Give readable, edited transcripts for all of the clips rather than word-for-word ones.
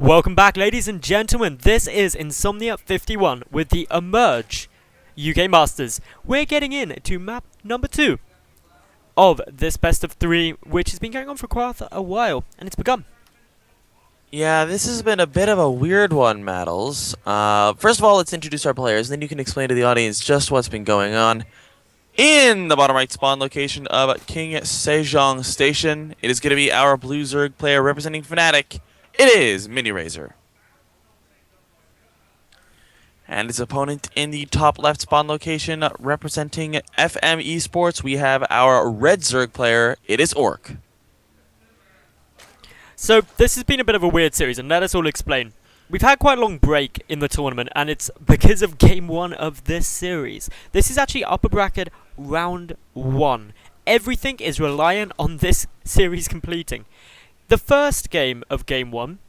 Welcome back, ladies and gentlemen. This is Insomnia 51 with the Emerge UK Masters. We're getting in to map number 2 of this best of 3, which has been going on for quite a while, and it's begun. Yeah, this has been a bit of a weird one, Maddles. First of all, let's introduce our players, and then you can explain to the audience just what's been going on. In the bottom right spawn location of King Sejong Station, it is going to be our Blue Zerg player representing Fnatic. It is MiniRaser. And his opponent in the top left spawn location representing FMEsports, we have our Red Zerg player. It is FMOurk. So this has been a bit of a weird series, and let us all explain. We've had quite a long break in the tournament, and it's because of Game 1 of this series. This is actually upper bracket round 1. Everything is reliant on this series completing. The first game of Game 1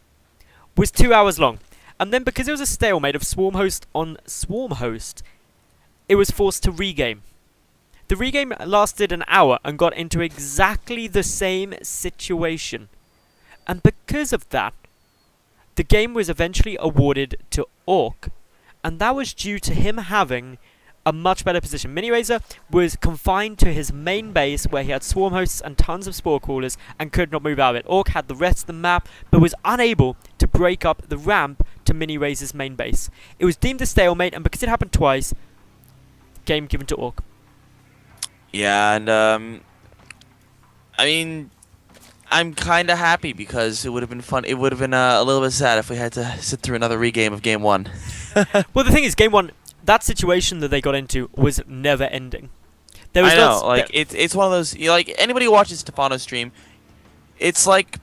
was 2 hours long, and then because it was a stalemate of Swarm Host on Swarm Host, it was forced to regame. The regame lasted an hour and got into exactly the same situation. And because of that, the game was eventually awarded to FMOurk, and that was due to him having a much better position. MiniRaser was confined to his main base where he had swarm hosts and tons of spore crawlers and could not move out of it. FMOurk had the rest of the map but was unable to break up the ramp to MiniRaser's main base. It was deemed a stalemate, and because it happened twice, game given to FMOurk. Yeah, and I mean, I'm kind of happy because it would have been fun. It would have been a little bit sad if we had to sit through another regame of Game 1. Well, the thing is, Game 1, that situation that they got into was never ending. There was I know, like it's one of those. Like anybody who watches Stefano's stream, it's like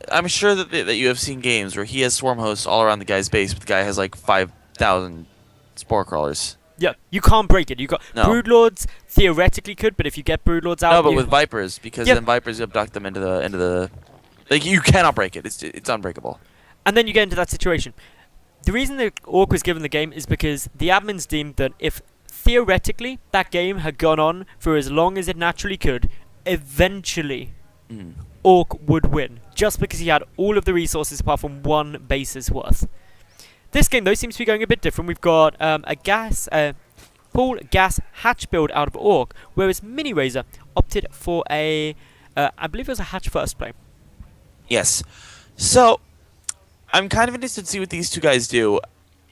I'm sure that you have seen games where he has swarm hosts all around the guy's base, but the guy has like 5,000 spore crawlers. Yeah, you can't break it. You got broodlords theoretically could, but if you get broodlords out, no, but with vipers, because then vipers abduct them into the like you cannot break it. It's unbreakable. And then you get into that situation. The reason that FMOurk was given the game is because the admins deemed that if theoretically that game had gone on for as long as it naturally could, eventually FMOurk would win, just because he had all of the resources apart from one base's worth. This game, though, seems to be going a bit different. We've got a pool gas hatch build out of FMOurk, whereas MiniRaser opted for a, I believe it was a hatch first play. Yes. So, I'm kind of interested to see what these two guys do.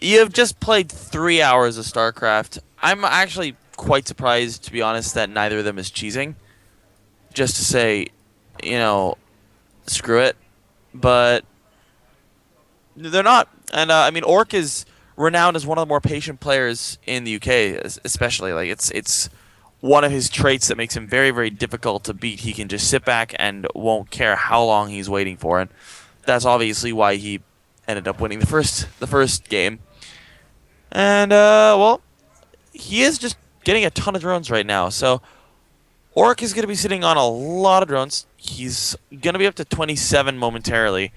You've just played 3 hours of Starcraft. I'm actually quite surprised, to be honest, that neither of them is cheesing. Just to say, you know, screw it. But they're not. And, I mean, FMOurk is renowned as one of the more patient players in the UK, especially. Like, it's one of his traits that makes him very, very difficult to beat. He can just sit back and won't care how long he's waiting for it. That's obviously why he ended up winning the first game. And, well, he is just getting a ton of drones right now. So, FMOurk is going to be sitting on a lot of drones. He's going to be up to 27 momentarily.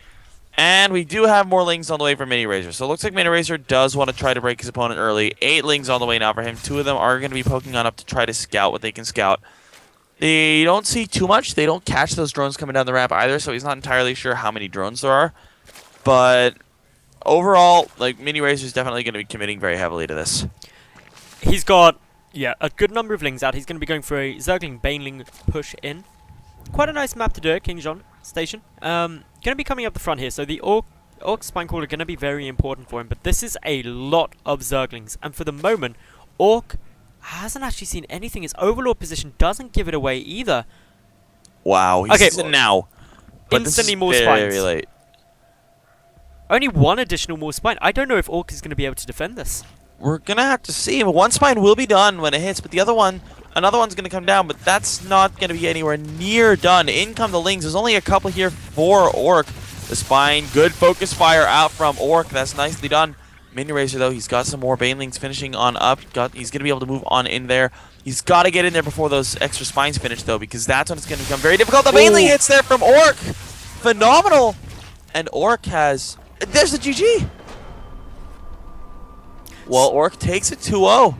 And we do have more lings on the way for MiniRaser. So it looks like MiniRaser does want to try to break his opponent early. 8 lings on the way now for him. 2 of them are going to be poking on up to try to scout what they can scout. They don't see too much. They don't catch those drones coming down the ramp either, so he's not entirely sure how many drones there are. But overall, like, MiniRaser is definitely going to be committing very heavily to this. He's got, a good number of lings out. He's going to be going for a Zergling Baneling push in. Quite a nice map to do it, King John Station. Going to be coming up the front here, so the FMOurk Spinecrawler are going to be very important for him, but this is a lot of Zerglings, and for the moment, FMOurk hasn't actually seen anything. His Overlord position doesn't give it away either. Wow, he's in now. But instantly more very spines. Late. Only one additional more spine. I don't know if FMOurk is going to be able to defend this. We're going to have to see. One spine will be done when it hits, but the other one, another one's going to come down, but that's not going to be anywhere near done. In come the lings. There's only a couple here for FMOurk. The spine, good focus fire out from FMOurk. That's nicely done. MiniRaser, though, he's got some more banelings finishing on up. He's going to be able to move on in there. He's got to get in there before those extra spines finish, though, because that's when it's going to become very difficult. The baneling hits there from FMOurk. Phenomenal. And FMOurk has... There's the GG. Well, FMOurk takes it 2-0.